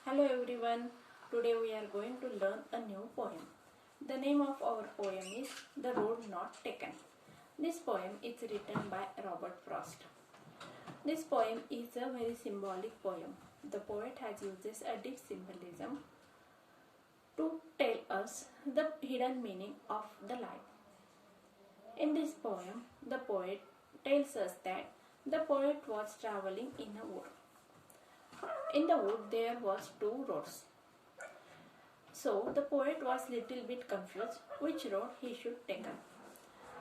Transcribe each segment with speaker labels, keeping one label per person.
Speaker 1: Hello everyone, today we are going to learn a new poem. The name of our poem is The Road Not Taken. This poem is written by Robert Frost. This poem is a very symbolic poem. The poet has used a deep symbolism to tell us the hidden meaning of the life. In this poem, the poet tells us that the poet was traveling in a wood. In the wood there was two roads. So the poet was little bit confused which road he should take.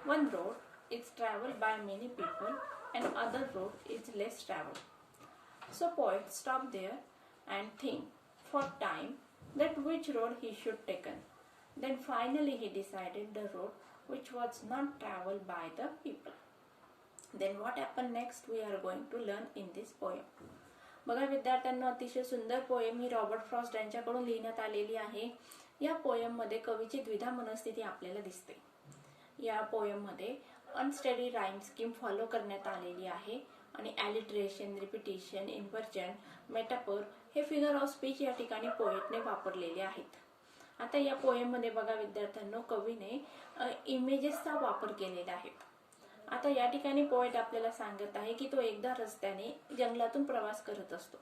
Speaker 1: One road is traveled by many people and other road is less traveled. So poet stopped there and think for time that which road he should take. Then finally he decided the road which was not traveled by the people. Then what happened next we are going to learn in this poem. बघा विद्यार्थ्यांना, अतिशय सुंदर poem ही Robert Frost यांच्याकडून लिहिण्यात आलेली आहे. या poem मध्ये कवीची द्विधा मनस्थिती आपल्याला दिसते. या पोएम मध्ये अनस्टडी राईम स्कीम फॉलो करण्यात आलेली आहे आणि ॲलिट्रेशन, रिपिटेशन, इन्व्हर्जन, मेटाफोर हे फिगर ऑफ स्पीच या ठिकाणी पोएटने वापरलेले आहेत. आता या पोएम मध्ये बघा विद्यार्थ्यांनो, कवीने इमेजेसचा वापर केलेला आहे. आता या ठिकाणी पोएट आपल्याला सांगत आहे की तो एकदा रस्त्याने जंगलातून प्रवास करत असतो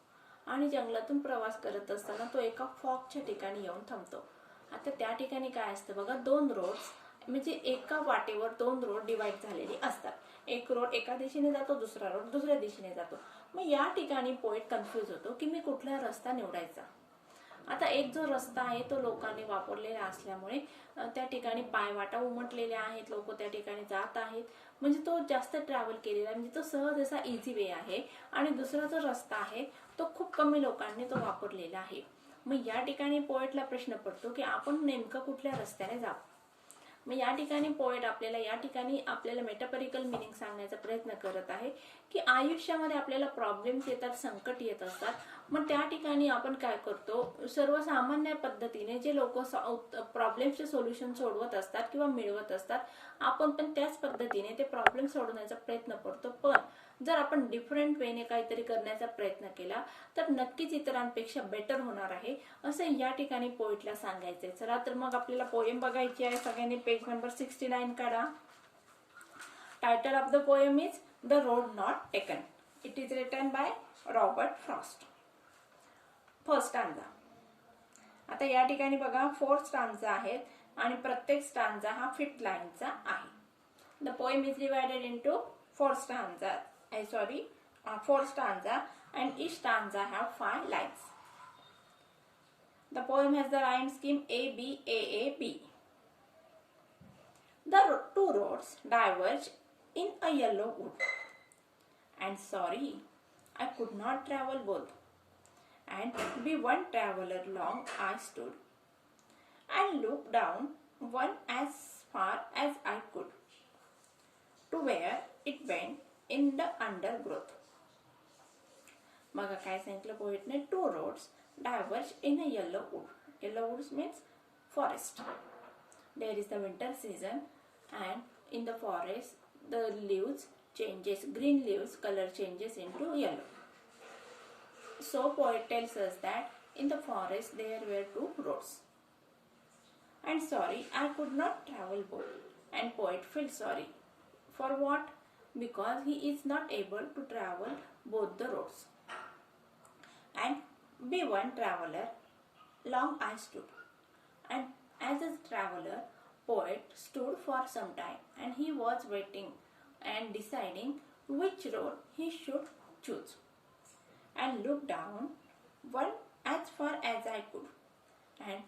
Speaker 1: आणि जंगलातून प्रवास करत असताना तो एका फॉगच्या ठिकाणी येऊन थांबतो. आता त्या ठिकाणी काय असतं बघा, दोन रोड्स म्हणजे एका वाटेवर दोन रोड डिवाइड झालेले असतात. एक रोड एका दिशेने जातो, दुसरा रोड दुसऱ्या दिशेने जातो. मग या ठिकाणी पोएट कन्फ्यूज होतो की मी कुठला रस्ता निवडायचा. आता एक जो रस्ता आहे तो लोकांनी वापरलेला असल्यामुळे त्या ठिकाणी पायवाटा उमटलेल्या आहेत, लोक त्या ठिकाणी जात आहेत, म्हणजे तो जास्त ट्रॅव्हल केलेला, म्हणजे तो सहज असा इझी वे आहे. आणि दुसरा जो रस्ता आहे तो खूप कमी लोकांनी तो वापरलेला आहे. मग या ठिकाणी पोएटला प्रश्न पडतो की आपण नेमकं कुठल्या रस्त्याने जावं. मग या ठिकाणी पोएट आपल्याला मेटाफरिकल मिनिंग सांगण्याचा प्रयत्न करत आहे की आयुष्यामध्ये आपल्याला प्रॉब्लेम्स येतात, संकट येत असतात. मग त्या ठिकाणी आपण काय करतो, सर्वसामान्य पद्धतीने जे लोक प्रॉब्लेम्सचे सोल्युशन सोडवत असतात किंवा मिळवत असतात, आपण पण त्याच पद्धतीने ते प्रॉब्लेम सोडवण्याचा प्रयत्न करतो. पण जर आपण डिफरंट वेने काहीतरी करण्याचा प्रयत्न केला तर नक्कीच इतरांपेक्षा बेटर होणार आहे, असं या ठिकाणी पोएटला सांगायचंय. चला तर मग आपल्याला पोएम बघायची आहे. सगळ्यांनी पेज नंबर 69 काढा. Title of the poem is the road not taken. It is written by Robert Frost. First stanza. आता या ठिकाणी बघा 4 स्टांजा आहेत आणि प्रत्येक स्टांजा हा 5 लाईनचा आहे. The poem is divided into 4 stanza and each stanza have 5 lines. The poem has the rhyme scheme A B A A B. The two roads diverge in a yellow wood. And sorry, I could not travel both. And be one traveler long I stood and looked down one as far as I could to where it went in the undergrowth. बघा काय सांगितलं पोएटने, 2 roads diverge in a yellow wood. Yellow woods means forest. There is the winter season and in the forest the leaves changes, green leaves color changes into yellow. So poet tells us that in the forest there were 2 roads. And sorry, I could not travel both. And poet feels sorry. For what? Because he is not able to travel both the roads. And be one traveler long I stood. And as a traveler, poet stood for some time and he was waiting and deciding which road he should choose. And looked down one as far as I could. And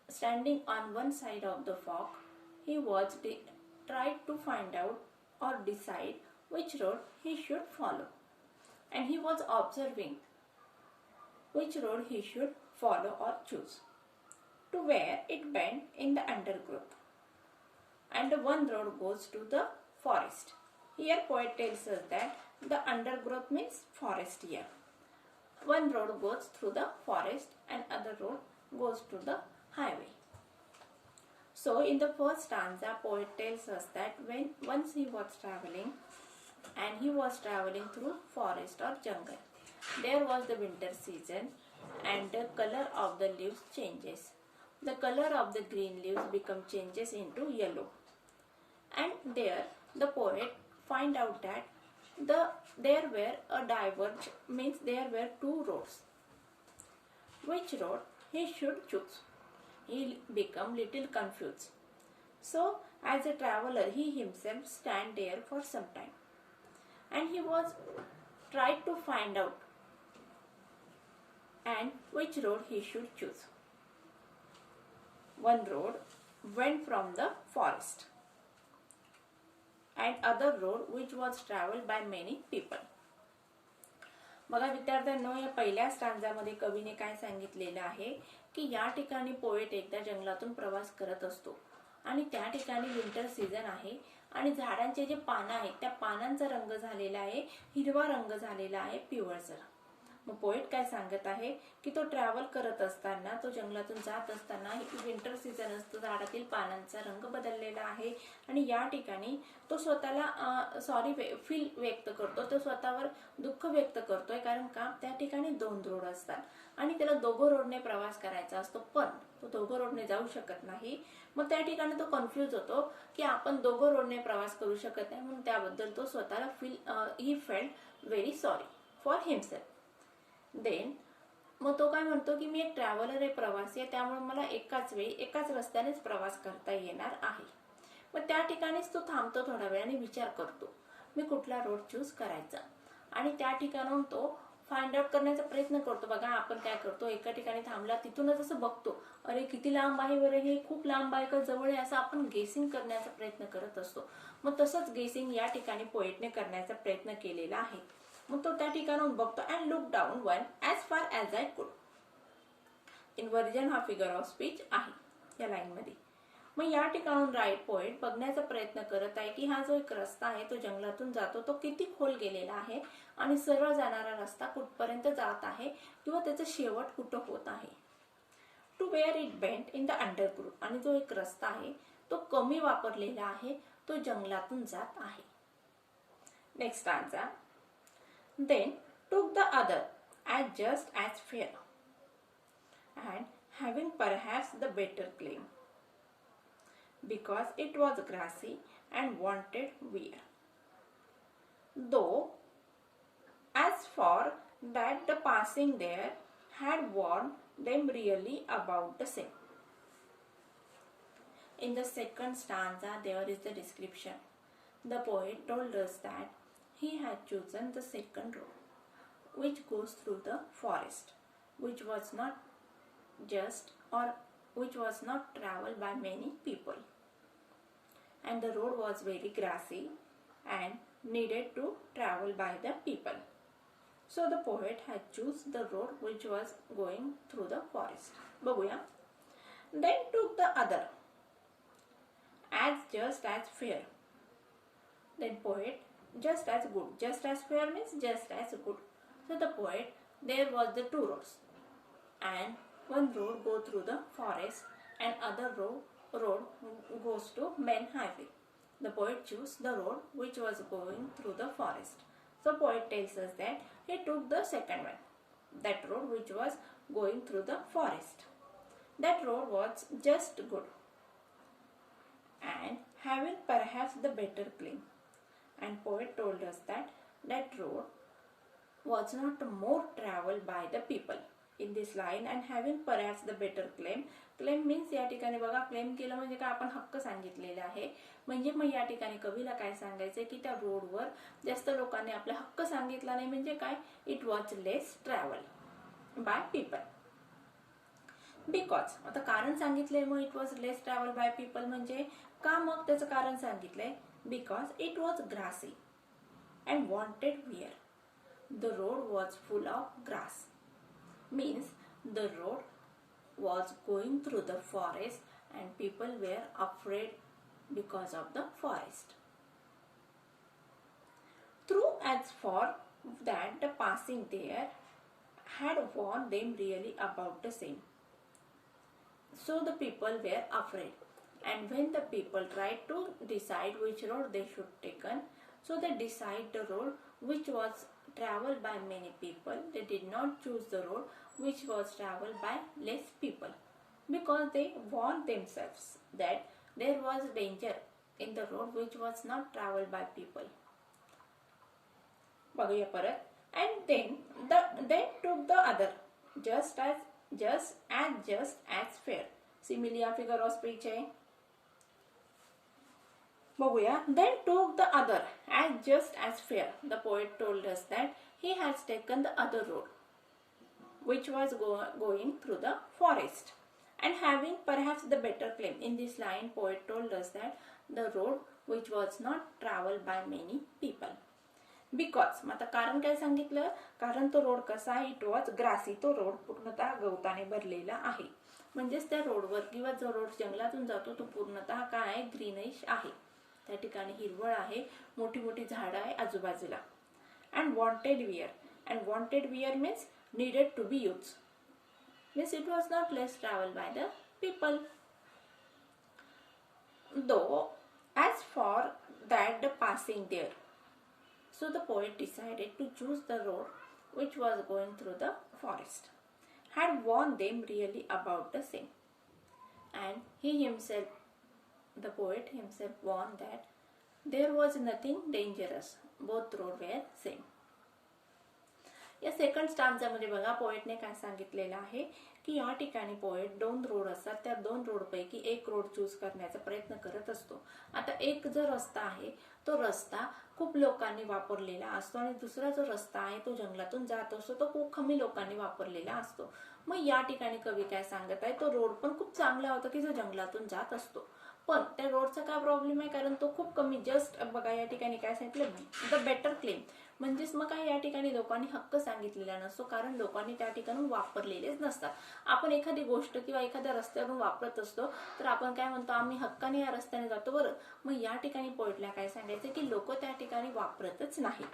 Speaker 1: standing on one side of the fog, he was tried to find out or decide which road he should follow. And he was observing which road he should follow or choose to where it bent in the undergrowth. And one road goes to the forest. Here poet tells us that the undergrowth means forest here. One road goes through the forest and other road goes to the highway. So in the first stanza, poet tells us that once he was traveling and he was traveling through forest or jungle. There was the winter season and the color of the leaves changes. The color of the green leaves become changes into yellow. And there the poet find out that there were a diverge, means there were two roads. Which road he should choose? He become little confused. So as a traveler he himself stand there for some time, and he was tried to find out and which road he should choose. One road went from the forest, and other road which was traveled by many people. बघा विद्यार्थ्यांनो, या पहिल्या स्टांजामध्ये कवीने काय सांगितलेलं आहे की या ठिकाणी पोएट एकदा जंगलातून प्रवास करत असतो आणि त्या ठिकाणी विंटर सीझन आहे आणि झाडांचे जे पानं आहेत त्या पानांचा रंग झालेला आहे हिरवा रंग झालेला आहे पिवळसर. मग पोएट काय सांगत आहे की तो ट्रॅव्हल करत असताना, तो जंगलातून जात असताना विंटर सीझन असतो, झाडातील पानांचा रंग बदललेला आहे आणि या ठिकाणी तो स्वतःला सॉरी फील व्यक्त करतो, तो स्वतःवर दुःख व्यक्त करतोय. कारण का त्या ठिकाणी दोन रोड असतात आणि त्याला दोघं रोडने प्रवास करायचा असतो, पण तो दोघं रोडने जाऊ शकत नाही. मग त्या ठिकाणी तो कन्फ्यूज होतो की आपण दोघं रोडने प्रवास करू शकत नाही, म्हणून त्याबद्दल तो स्वतःला ही felt very sorry for himself. Then मग तो काय म्हणतो की मी एक ट्रॅव्हलर आहे, प्रवासी आहे, त्यामुळे मला एकाच वेळी एकाच रस्त्यानेच प्रवास करता येणार आहे. मग त्या ठिकाणीच तो थांबतो, थोडा वेळाने विचार करतो मी कुठला रोड चूज करायचा आणि त्या ठिकाणाहून तो फाइंड आउट करण्याचा प्रयत्न करतो. बघा आपण काय करतो, एका ठिकाणी थांबला तिथूनच असं बघतो, अरे किती लांब आहे बरं, हे खूप लांब आहे का जवळ आहे, असं आपण गेसिंग करण्याचा प्रयत्न करत असतो. मग तसंच गेसिंग या ठिकाणी पोएटने करण्याचा प्रयत्न केलेला आहे. मग तो त्या ठिकाणाहून बघतो and look down one as far as I could. Inversion हा फिगर ऑफ स्पीच आहे या लाईन मध्ये. मग या ठिकाणून राईट पोएट बघण्याचा प्रयत्न करत आहे की हा जो एक रस्ता आहे तो जंगलातून जातो तो किती खोल गेलेला आहे आणि सरळ जाणारा रस्ता कुठपर्यंत जात आहे किंवा त्याचा शेवट कुठं होत आहे. To where it bent in the undergrowth, आणि जो एक रस्ता आहे तो कमी वापरलेला आहे, तो जंगलातून जात आहे. Next answer. Then took the other as just as fair, and having perhaps the better claim, because it was grassy and wanted wear. Though as for that the passing there had warned them really about the same. In the second stanza there is the description. The poet told us that he had chosen the second road, which goes through the forest, which was not traveled by many people, and the road was very grassy and needed to travel by the people. So the poet had chosen the road which was going through the forest. बघूया. Then took the other as just as fair. Then poet just as good. Just as fair means just as good. So the poet, there was the two roads, and one road go through the forest and other road goes to main highway. The poet chose the road which was going through the forest. So poet tells us that he took the second one, that road which was going through the forest. That road was just good and having perhaps the better claim. And poet told us that that road was not more traveled by the people in this line, and having perhaps the better claim. Claim means या ठिकाणी बघा, claim केलं म्हणजे काय, आपण हक्क सांगितलेला आहे. म्हणजे मग या ठिकाणी कवीला काय सांगायचंय की त्या रोडवर जास्त लोकांनी आपला हक्क सांगितला नाही, म्हणजे काय, it was less travel by people. Because आता कारण सांगितलंय, मग it was less travel by people म्हणजे का, मग त्याचं कारण सांगितलंय. Because it was grassy and wanted wear. The road was full of grass. Means the road was going through the forest and people were afraid because of the forest. Through as for that the passing there had warned them really about the same. So the people were afraid. And when the people tried to decide which road they should take, so they decide the road which was traveled by many people. They did not choose the road which was traveled by less people, because they warned themselves that there was danger in the road which was not traveled by people. बघूया परत. And then took the other, just as fair. Simile या figure of speech आहे. बघूया. Then took the other as just as fair. The poet told us that he has taken the other road, which was going through the forest, and having perhaps the better claim. In this line, poet told us that the road which was not traveled by many people. Because मग आता कारण काय सांगितलं, कारण तो road कसा आहे, it was grassy, तो रोड पूर्णतः गवताने भरलेला आहे. म्हणजेच त्या रोडवर किंवा जो रोड जंगलातून जातो तो पूर्णतः काय आहे, ग्रीनिश आहे. त्या ठिकाणी हिरवळ आहे, मोठी मोठी झाडं आहे आजूबाजूला. And wanted wear means needed to be used, means it was not less traveled by the people. Though as for that the passing there, so the poet decided to choose the road which was going through the forest, had warned them really about the same, and he himself, the poet himself, warned that there was nothing dangerous, both roads were same. या second स्टांजामध्ये बघा पोएटने काय सांगितलेलं आहे की या ठिकाणी poet दोन road असतात, त्या दोन रोडपैकी एक रोड चूज करण्याचा प्रयत्न करत असतो. आता एक जो रस्ता आहे तो रस्ता खूप लोकांनी वापरलेला असतो आणि दुसरा जो रस्ता आहे तो जंगलातून जात असतो, तो खूप कमी लोकांनी वापरलेला असतो. मग या ठिकाणी कवी काय सांगत आहे, तो रोड पण खूप चांगला होता की जो जंगलातून जात असतो, पण त्या रोडचा काय प्रॉब्लेम आहे, कारण तो खूप कमी, जस्ट बघा या ठिकाणी काय सांगितलं, द बेटर क्लेम. म्हणजेच मग काय या ठिकाणी लोकांनी हक्क सांगितलेला नसतो, कारण लोकांनी त्या ठिकाणी वापरलेलेच नसतात. आपण एखादी गोष्ट किंवा एखाद्या रस्त्यावरून वापरत असतो तर आपण काय म्हणतो, आम्ही हक्काने या रस्त्याने जातो बरं. मग या ठिकाणी पोएटला काय सांगायचं की लोक त्या ठिकाणी वापरतच नाही,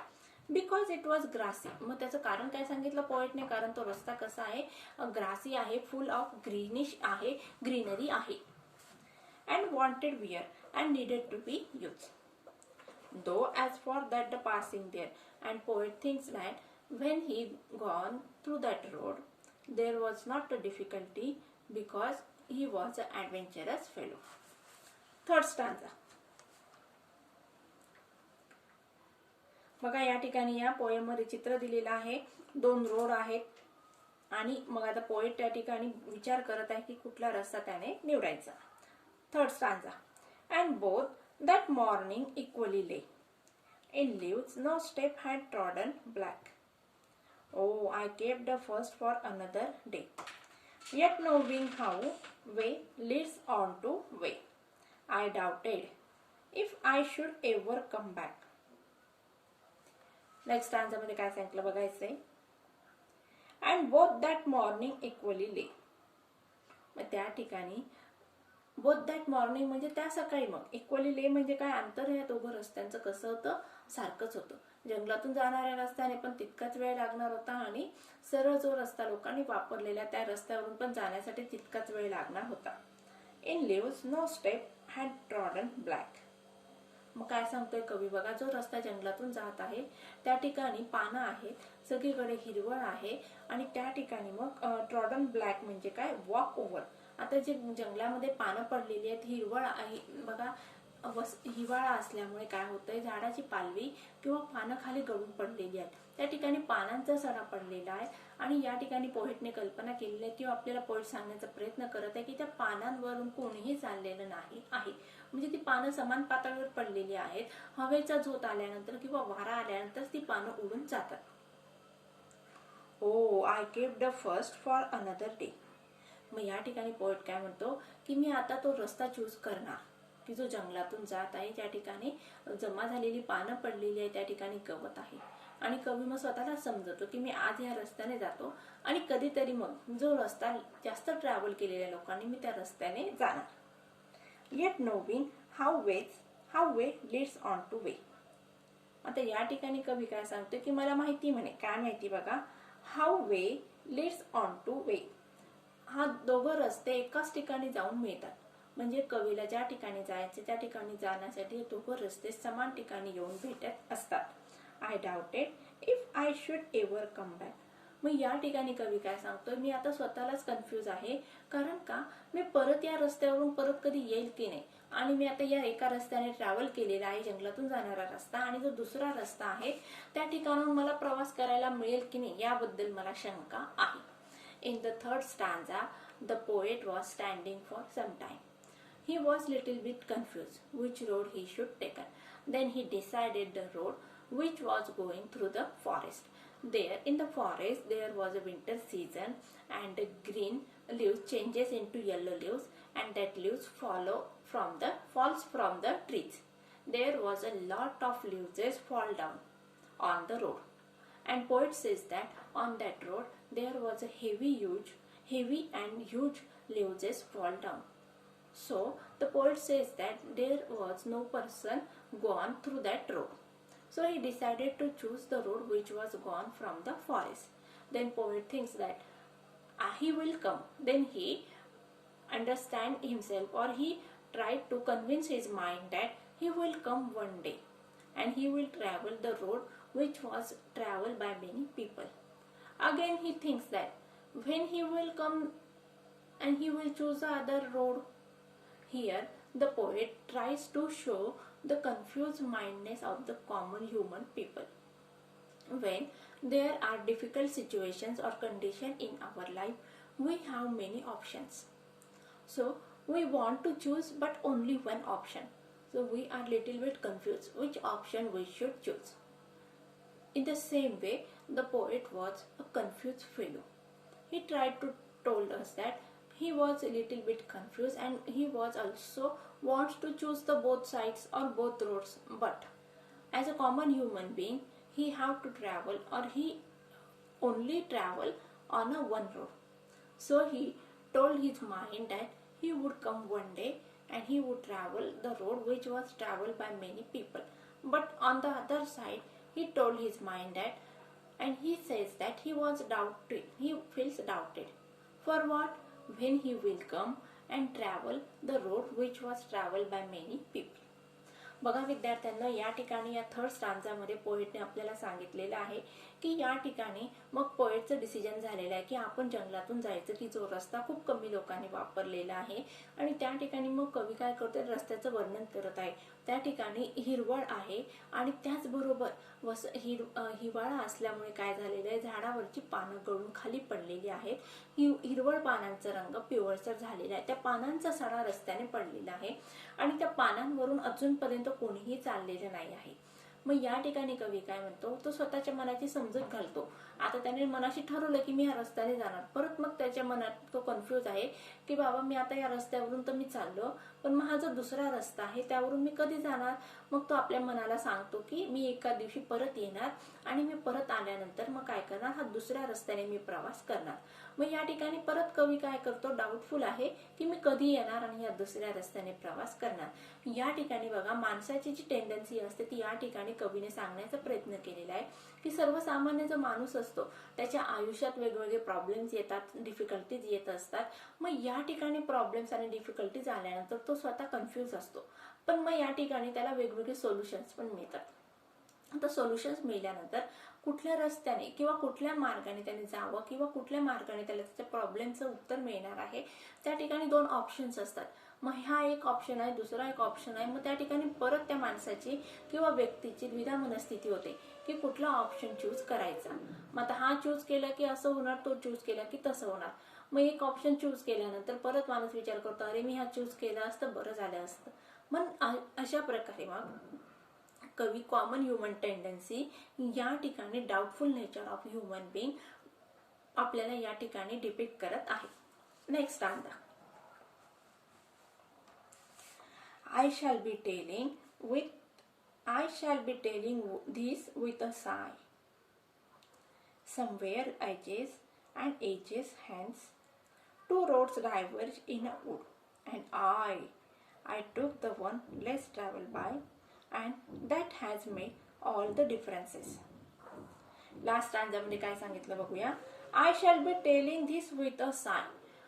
Speaker 1: बिकॉज इट वॉज ग्रासी. मग त्याचं कारण काय सांगितलं पोएटने, कारण तो रस्ता कसा आहे, ग्रासी आहे, फुल ऑफ ग्रीनिश आहे, ग्रीनरी आहे. And wanted wear and needed to be used. Though as for that the passing there, and poet thinks that when he gone through that road, there was not a difficulty because he was an adventurous fellow. Third stanza. बघा या ठिकाणी या poem मध्ये चित्र दिलेलं आहे, दोन road आहेत आणि मग आता पोएट त्या ठिकाणी विचार करत आहे की कुठला रस्ता त्याने निवडायचा. Third stanza. And both that morning equally lay in leaves, no step had trodden black. Oh, I kept the first for another day, yet knowing how way leads on to way, I doubted if I should ever come back. Next stanza मध्ये काय सांगितलं बघायचंय. And both that morning equally lay. मग त्या ठिकाणी both that morning म्हणजे त्या सकाळी, मग इक्वली ले म्हणजे काय, अंतर या दोघं रस्त्यांचं कसं होतं, सारखंच होतं. जंगलातून जाणाऱ्या रस्त्याने पण तितकाच वेळ लागणार होता आणि सरळ जो रस्ता लोकांनी वापरलेला त्या रस्त्यावरून पण जाण्यासाठी तितकाच वेळ लागणार होता. In leaves no step had trodden black. मग काय सांगतोय कवी बघा, जो रस्ता जंगलातून जात आहे त्या ठिकाणी पानं आहेत, सगळीकडे हिरवळ आहे आणि त्या ठिकाणी मग ट्रॉडन ब्लॅक म्हणजे काय, वॉक ओव्हर. आता जे जंगलामध्ये पानं पडलेली आहेत, हिरवळ आहे बघा, हिवाळा असल्यामुळे काय होतंय, झाडाची पालवी किंवा पानं खाली गळून पडलेली आहेत, त्या ठिकाणी पानांचा सडा पडलेला आहे. आणि या ठिकाणी पोएटने कल्पना केलेली आहे किंवा आपल्याला पोएट सांगण्याचा प्रयत्न करत आहे की त्या पानांवरून कोणीही चाललेलं नाही आहे, म्हणजे ती पानं समान पातळीवर पडलेली आहेत. हवेचा झोत आल्यानंतर किंवा वारा आल्यानंतर ती पानं उडून जातात. Oh I kept the first for another day. मग या ठिकाणी पोएट काय म्हणतो की मी आता तो रस्ता चूज करणार की जो जंगलातून जात आहे, त्या ठिकाणी जमा झालेली पानं पडलेली आहे, त्या ठिकाणी गवत आहे. आणि कवी मग स्वतःला समजतो की मी आज या रस्त्याने जातो आणि कधीतरी मग जो रस्ता जास्त ट्रॅव्हल केलेल्या लोकांनी मी त्या रस्त्याने जाणार. Yet knowing how way leads on to way. आता या ठिकाणी कवी काय सांगतो की मला माहिती, म्हणे काय माहिती बघा, how way leads on to way. हा दोघं रस्ते एकाच ठिकाणी जाऊन मिळतात, म्हणजे कवीला ज्या ठिकाणी जायचे त्या ठिकाणी जाण्यासाठी दोघं रस्ते समान ठिकाणी येऊन भेटत असतात. I doubted if I should ever come back. मग या ठिकाणी कवी काय सांगतोय, मी आता स्वतःलाच कन्फ्यूज आहे, कारण का मी परत या रस्त्यावरून परत कधी येईल की नाही, आणि मी आता या एका रस्त्याने ट्रॅव्हल केलेला आहे, जंगलातून जाणारा रस्ता, आणि जो दुसरा रस्ता आहे त्या ठिकाणाहून मला प्रवास करायला मिळेल की नाही याबद्दल मला शंका आहे. In the third stanza, the poet was standing for some time. He was little bit confused which road he should take. Then he decided the road which was going through the forest. There in the forest there was a winter season, and the green leaves changes into yellow leaves, and that leaves falls from the trees. There was a lot of leaves fall down on the road. And poet says that on that road there was a heavy and huge leaves fall down. So the poet says that there was no person gone through that road. So he decided to choose the road which was gone from the forest. Then poet thinks that he will come. Then he understand himself, or he tried to convince his mind that he will come one day, and he will travel the road which was traveled by many people. Again he thinks that when he will come and he will choose the other road. Here the poet tries to show the confused mindedness of the common human people. When there are difficult situations or conditions in our life, we have many options. So we want to choose but only one option. So we are little bit confused which option we should choose. In the same way, the poet was a confused fellow. He tried to told us that he was a little bit confused, and he was also wants to choose the both sides or both roads. But as a common human being, he have to travel, or he only travel on a one road. So he told his mind that he would come one day and he would travel the road which was traveled by many people. But on the other side, he told his mind that, and he says that he was doubted, he feels doubted. For what? When he will come and travel the road which was traveled by many people. बघा विद्यार्थ्यांना, या ठिकाणी या third स्टांजामध्ये पोएटने आपल्याला सांगितलेलं आहे की या ठिकाणी मग पोएटचं डिसिजन झालेलं आहे की आपण जंगलातून जायचं, की जो रस्ता खूप कमी लोकांनी वापरलेला आहे. आणि त्या ठिकाणी मग कवी काय करतोय, रस्त्याचं वर्णन करत आहे. त्या ठिकाणी हिरवळ आहे, आणि त्याचबरोबर हिवाळा असल्यामुळे काय झालेलं आहे, झाडावरची पानं गळून खाली पडलेली आहेत. हिरवळ पानांचा रंग पिवळसर झालेला आहे. त्या पानांचा सडा रस्त्याने पडलेला आहे, आणि त्या पानांवरून अजूनपर्यंत कोणीही चाललेलं नाही आहे. मग या ठिकाणी कवी काय म्हणतो, तो स्वतःच्या मनाची समजूत घालतो. आता त्याने मनाशी ठरवलं की मी या रस्त्याने जाणार. परत मग त्याच्या मनात तो कन्फ्यूज आहे की बाबा मी आता या रस्त्यावरून तर मी चाललो, पण मग हा जो दुसरा रस्ता आहे त्यावरून मी कधी जाणार. मग तो आपल्या मनाला सांगतो की मी एका दिवशी परत येणार, आणि मी परत आल्यानंतर मग काय करणार, हा दुसऱ्या रस्त्याने मी प्रवास करणार. मग या ठिकाणी परत कवी काय करतो, डाऊटफुल आहे की मी कधी येणार आणि या दुसऱ्या रस्त्याने प्रवास करणार. या ठिकाणी बघा, माणसाची जी टेंडन्सी असते ती या ठिकाणी कवीने सांगण्याचा प्रयत्न केलेला आहे की सर्वसामान्य जो माणूस असतो त्याच्या आयुष्यात वेगवेगळे प्रॉब्लेम्स येतात, डिफिकल्टीज येत असतात. मग या ठिकाणी प्रॉब्लेम्स आणि डिफिकल्टीज आल्यानंतर तो स्वतः कन्फ्यूज असतो, पण मग या ठिकाणी त्याला वेगवेगळे सोल्युशन्स पण मिळतात. आता सोल्युशन्स मिळाल्यानंतर कुठल्या रस्त्याने किंवा कुठल्या मार्गाने त्याने जावं, किंवा कुठल्या मार्गाने त्याला त्याच्या प्रॉब्लेमचं उत्तर मिळणार आहे, त्या ठिकाणी दोन ऑप्शन्स असतात. मग हा एक ऑप्शन आहे, दुसरा एक ऑप्शन आहे. मग त्या ठिकाणी परत त्या माणसाची किंवा व्यक्तीची द्विधा मनस्थिती होते की कुठला ऑप्शन चूज करायचा. मग आता हा चूज केला की असं होणार, तो चूज केला की तसं होणार. मग एक ऑप्शन चूज केल्यानंतर परत माणूस विचार करतो, अरे मी हा चूज केला असतं बरं झालं असतं. मग अशा प्रकारे मग कवी कॉमन ह्युमन टेंडन्सी, या ठिकाणी doubtful nature of human being आपल्याला या ठिकाणी डिपिक्ट करत आहे. Next stanza. I shall be telling this with a sigh. Somewhere edges and edges hence, two roads diverge in a wood, and I took the one less traveled by, and that has made all the differences. Last स्टांजामध्ये काय सांगितलं बघूया. I shall be telling this with a sigh.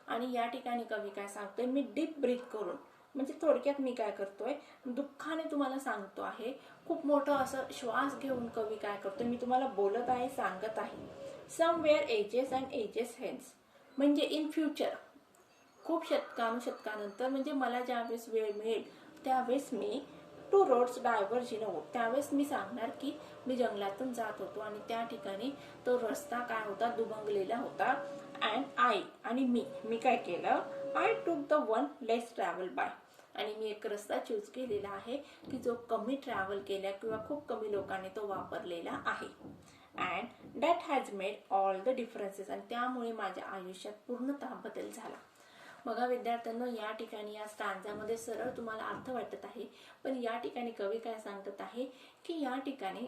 Speaker 1: आणि या ठिकाणी कवी काय सांगतोय, मी डीप ब्रीथ करून, म्हणजे थोडक्यात मी काय करतोय, दुःखाने तुम्हाला सांगतो आहे. खूप मोठं असं श्वास घेऊन कवी काय करतोय, मी तुम्हाला बोलत आहे, सांगत आहे. Somewhere ages and ages hence, म्हणजे इन फ्युचर खूप शतकानुशतकानंतर, म्हणजे मला ज्यावेळेस वेळ मिळेल त्यावेळेस मी two roads diverge in a wood, त्यावेळेस मी सांगणार की मी जंगलातून जात होतो आणि त्या ठिकाणी तो रस्ता काय होता, दुभंगलेला होता. अँड आय, आणि मी काय केलं, I took the one less travel by, आणि मी एक रस्ता चूज केलेला आहे की जो कमी ट्रॅव्हल केला किंवा खूप कमी लोकांनी तो वापरलेला आहे. And that has made all the differences, आणि त्यामुळे माझ्या आयुष्यात पूर्णतः बदल झाला. बघा विद्यार्थ्यांनो, या ठिकाणी या स्टांजामध्ये सरळ तुम्हाला अर्थ वाटत आहे, पण या ठिकाणी कवी काय सांगत आहे की या ठिकाणी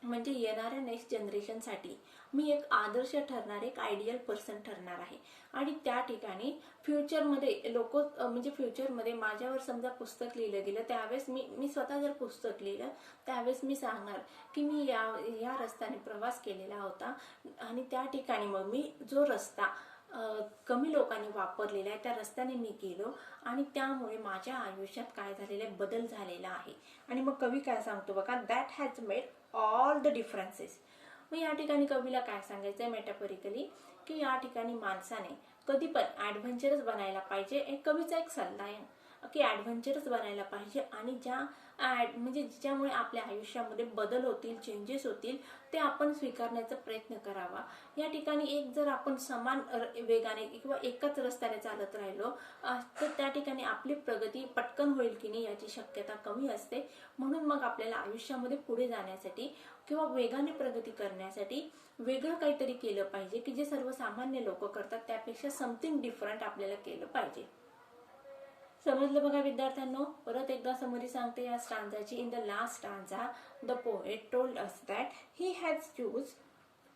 Speaker 1: म्हणजे येणाऱ्या नेक्स्ट जनरेशनसाठी मी एक आदर्श ठरणार, एक आयडियल पर्सन ठरणार आहे. आणि त्या ठिकाणी फ्युचरमध्ये लोक म्हणजे फ्युचरमध्ये माझ्यावर समजा पुस्तक लिहिलं गेलं त्यावेळेस मी स्वतः जर पुस्तक लिहिलं त्यावेळेस मी सांगणार की मी या रस्त्याने प्रवास केलेला होता आणि त्या ठिकाणी मग मी जो रस्ता कमी लोकांनी वापरलेला आहे त्या रस्त्याने मी गेलो आणि त्यामुळे माझ्या आयुष्यात काय झालेलं आहे, बदल झालेला आहे. आणि मग कवी काय सांगतो बघा, that has made all the differences. मग या ठिकाणी कवीला काय सांगायचं आहे मेटाफोरिकली, की या ठिकाणी माणसाने कधी पण ॲडव्हेंचरस बनायला पाहिजे. एक कवीचा एक सल्ला आहे की ॲडव्हेंचरस बनायला पाहिजे आणि म्हणजे ज्यामुळे आपल्या आयुष्यामध्ये बदल होतील, चेंजेस होतील, ते आपण स्वीकारण्याचा प्रयत्न करावा. या ठिकाणी एक जर आपण समान वेगाने किंवा एकाच रस्त्याने चालत राहिलो तर त्या ठिकाणी आपली प्रगती पटकन होईल की नाही याची शक्यता कमी असते. म्हणून मग आपल्याला आयुष्यामध्ये पुढे जाण्यासाठी किंवा वेगाने प्रगती करण्यासाठी वेगळं काहीतरी केलं पाहिजे की जे सर्वसामान्य लोक करतात त्यापेक्षा समथिंग डिफरंट आपल्याला केलं पाहिजे. समजलं बघा विद्यार्थ्यांनो. परत एकदा समरी सांगते या स्टांजाची. In the last stanza the poet told us that he has choose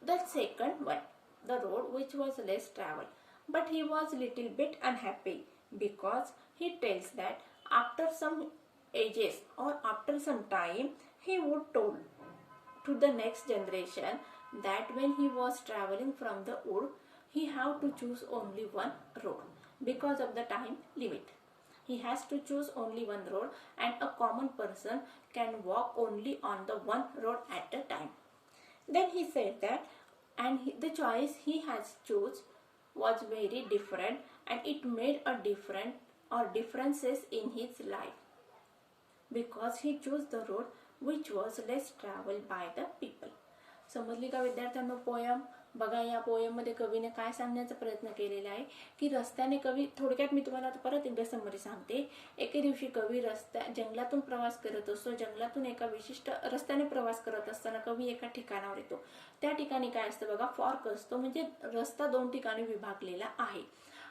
Speaker 1: the second one, the road which was less travel, but he was little bit unhappy because he tells that after some ages or after some time he would told to the next generation that when he was traveling from the wood he have to choose only one road because of the time limit. He has to choose only one road and a common person can walk only on the one road at a time. Then he said that the choice he has choose was very different and it made a differences in his life because he chose the road which was less traveled by the people. समजली का विद्यार्थ्यांनो poem? बघा या poem मध्ये कवीने काय सांगण्याचा प्रयत्न केलेला आहे की रस्त्याने कवी, थोडक्यात मी तुम्हाला परत एकदा समरी सांगते. एके दिवशी कवी जंगलातून प्रवास करत असतो. जंगलातून एका विशिष्ट रस्त्याने प्रवास करत असताना कवी एका ठिकाणावर येतो. त्या ठिकाणी काय असतं बघा, फॉर्क असतो, म्हणजे रस्ता दोन ठिकाणी विभागलेला आहे.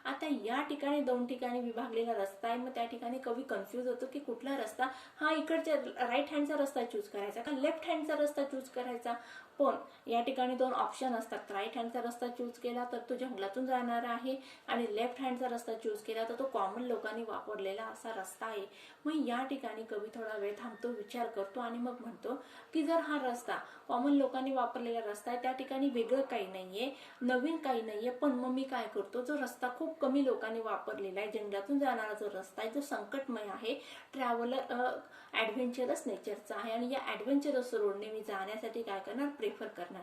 Speaker 1: आता या ठिकाणी दोन ठिकाणी विभागलेला रस्ता आहे. मग त्या ठिकाणी कवी कन्फ्यूज होतो की कुठला रस्ता, हा इकडच्या राईट हँडचा रस्ता चूज करायचा का लेफ्ट हँडचा रस्ता चूज करायचा. पण या ठिकाणी दोन ऑप्शन असतात. राईट हँडचा रस्ता चूज केला तर तो जंगलातून जाणार आहे आणि लेफ्ट हँडचा रस्ता चूज केला तर तो कॉमन लोकांनी वापरलेला असा रस्ता आहे. मग या ठिकाणी कवी थोडा वेळ थांबतो, विचार करतो आणि मग म्हणतो की जर हा रस्ता कॉमन लोकांनी वापरलेला रस्ता आहे, त्या ठिकाणी वेगळं काही नाहीये, नवीन काही नाहीये, पण मग मी काय करतो, जो रस्ता खूप कमी लोकांनी वापरलेला आहे, जंगलातून जाणारा जो रस्ता आहे, जो संकटमय आहे, ट्रॅव्हलर ॲडव्हेंचरस नेचरचा आहे आणि या ॲडव्हेंचरस रोडने मी जाण्यासाठी काय करणार, प्रेफर करणार.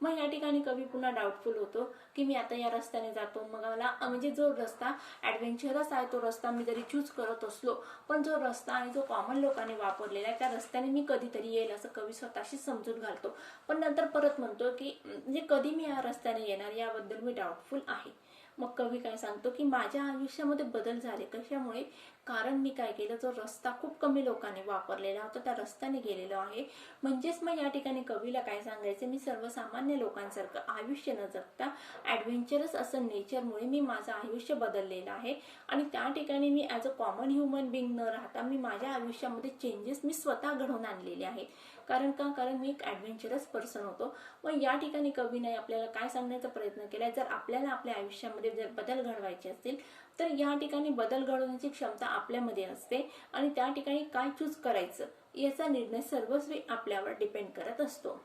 Speaker 1: मग या ठिकाणी कवी पुन्हा डाऊटफुल होतो की मी आता या रस्त्याने जातो, मग मला म्हणजे जो रस्ता ॲडव्हेंचरस आहे तो रस्ता मी जरी चूज करत असलो, पण जो रस्ता आहे जो कॉमन लोकांनी वापरलेला आहे त्या रस्त्याने मी कधीतरी येईल असं कवी स्वतःशी समजून घालतो. पण नंतर परत म्हणतो की म्हणजे कधी मी या रस्त्याने येणार याबद्दल मी डाऊटफुल आहे. मग कवी काय सांगतो की माझ्या आयुष्यामध्ये बदल झाले. कशामुळे? कारण मी काय केलं, जो रस्ता खूप कमी लोकांनी वापरलेला होता त्या रस्त्याने गेलेलो आहे. म्हणजेच मग या ठिकाणी कवीला काय सांगायचं, मी सर्वसामान्य लोकांसारखं आयुष्य न जगता ॲडव्हेंचरस असं नेचरमुळे मी माझं आयुष्य बदललेलं आहे आणि त्या ठिकाणी मी as a common human being न राहता मी माझ्या आयुष्यामध्ये चेंजेस मी स्वतः घडवून आणलेले आहेत. कारण मी एक ॲडव्हेंचरस पर्सन होतो. मग या ठिकाणी कवीने आपल्याला काय सांगण्याचा प्रयत्न केला, जर आपल्याला आपल्या आयुष्यामध्ये जर बदल घडवायचे असतील तर या ठिकाणी बदल घडवण्याची क्षमता आपल्यामध्ये असते आणि त्या ठिकाणी काय चूज करायचं याचा निर्णय सर्वस्वी आपल्यावर डिपेंड करत असतो.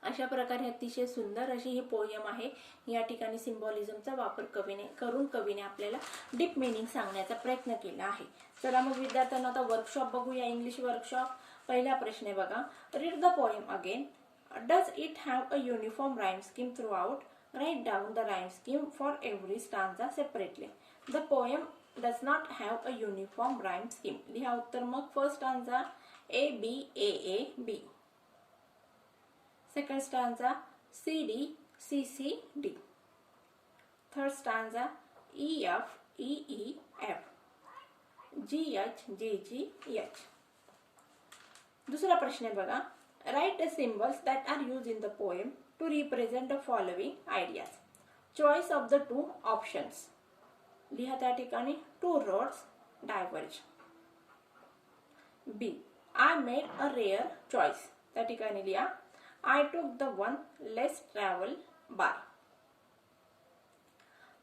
Speaker 1: अशा प्रकारे अतिशय सुंदर अशी ही पोयम आहे. या ठिकाणी सिम्बॉलिझमचा वापर कवीने आपल्याला डीप मिनिंग सांगण्याचा प्रयत्न केला आहे. चला मग विद्यार्थ्यांना आता वर्कशॉप बघूया, इंग्लिश वर्कशॉप. पहिला प्रश्न आहे बघा, read the poem again Does it have a uniform rhyme scheme throughout? Write down the rhyme scheme for every stanza separately. The poem does not have a uniform rhyme scheme. लिहा उत्तर मग. First stanza A B A A B. Second stanza C D C C D. Third stanza E F E E F. G H G G H. दूसरा प्रश्न आहे बघा. Write the symbols that are used in the poem to represent the following ideas. Choice of the two options. लिहा त्या ठिकाणी two roads diverge. B. I made a rare choice. त्या ठिकाणी लिहा I took the one less traveled by.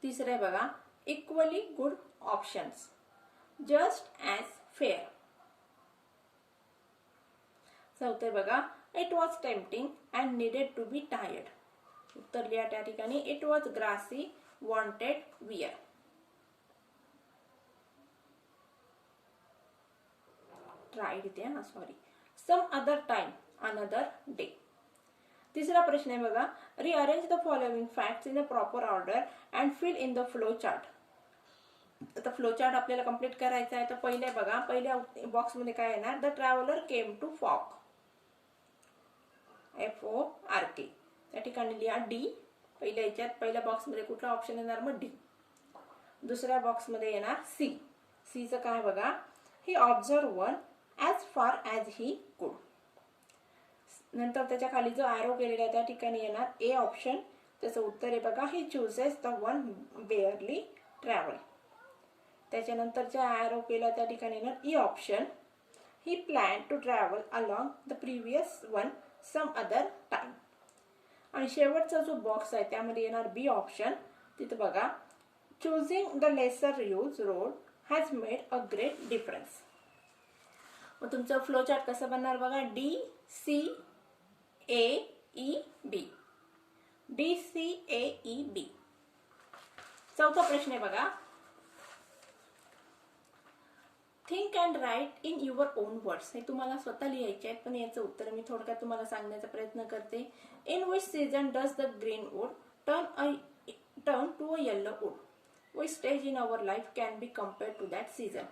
Speaker 1: तिसरे बघा equally good options. Just as fair. चौथे बघा It was tempting and needed to be tired. उत्तर लिहा त्या ठिकाणी It was grassy, wanted wear. Tried इथे हा sorry. Some other time, another day. तिसरा प्रश्न आहे बघा Rearrange the following facts in a proper order and fill in the flow chart. आता फ्लो चार्ट आपल्याला कंप्लीट करायचा आहे. तर पहिले बघा पहिल्या बॉक्स मध्ये काय येणार The traveler came to fog. FORK. त्या ठिकाणी लिहा D. पहिल्या याच्यात पहिल्या बॉक्स मध्ये कुठला ऑप्शन येणार मग D. दुसऱ्या बॉक्स मध्ये येणार C. C चं काय बघा He observed one as far as he could. नंतर त्याच्या खाली जो ॲरो केलेला आहे त्या ठिकाणी येणार A ऑप्शन. त्याचं उत्तर आहे बघा He chooses the one barely traveled. त्याच्यानंतरच्या ॲरो केला त्या ठिकाणी येणार E option. He planned to travel along the previous one some other time. आणि शेवटचा जो बॉक्स आहे त्यामध्ये येणार बी ऑप्शन. तिथे बघा choosing the lesser used road has made a great difference. मग तुमचं फ्लो चार्ट कसं बनणार बघा D C A E B. D C A E B. चौथा प्रश्न आहे बघा think and write in your own words. हे तुम्हाला स्वतः लिहायचे आहेत पण याचं उत्तर मी थोडक्यात तुम्हाला सांगण्याचा प्रयत्न करते. In which season does the green wood turn to a yellow wood. Which stage in our life can be compare to that season.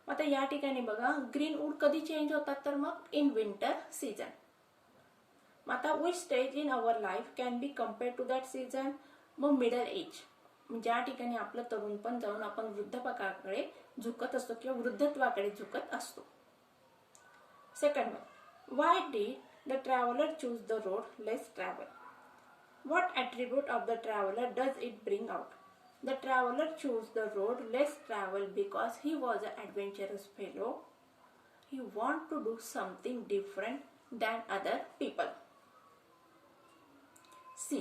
Speaker 1: आता या ठिकाणी बघा ग्रीन वूड कधी चेंज होतात तर मग इन विंटर सीझन. आता which stage in our life can be compare to that season. मग मिडल एज ज्या ठिकाणी आपलं तरुणपण जाऊन आपण वृद्धपकाकडे झुकत असतो किंवा वृद्धत्वाकडे झुकत असतो. Second one why did the traveller choose the road less travel. What attribute of the traveller does it bring out. The traveller choose the road less travel because he was a adventurous fellow. He want to do something different than other people. C.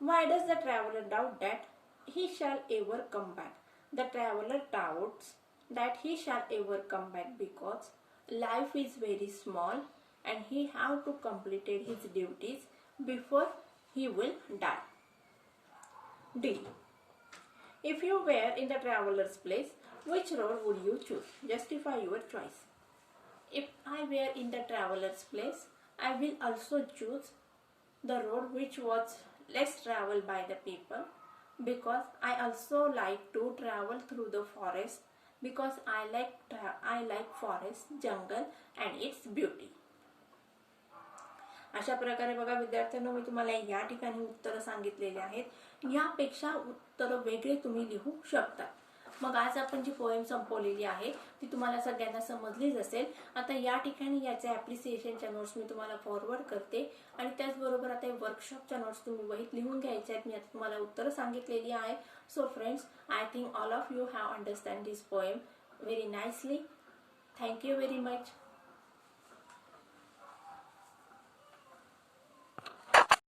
Speaker 1: Why does the traveler doubt that he shall ever come back? The traveler doubts that he shall ever come back because life is very small and he have to complete his duties before he will die. D. If you were in the traveler's place, which road would you choose? Justify your choice. If I were in the traveler's place, I will also choose the road which was less traveled by the people because I also like to travel through the forest because I like forest, jungle and its beauty. अशा प्रकारे बघा विद्यार्थ्यांनो मी तुम्हाला या ठिकाणी उत्तर सांगितलेले आहेत. यापेक्षा उत्तर वेगळे तुम्ही लिहू शकता. मग आज आपण जी पोएम संपवलेली आहे ती तुम्हाला सगळ्यांना समजलीच असेल. आता या ठिकाणी याचे ॲप्रिसिएशनच्या नोट्स मी तुम्हाला फॉरवर्ड करते आणि त्याचबरोबर आता वर्कशॉपच्या नोट्स तुम्ही वहीत लिहून घ्यायच्या आहेत. मी आता तुम्हाला उत्तरं सांगितलेली आहे. So friends, I think all of you have understand this poem very nicely. Thank you very much.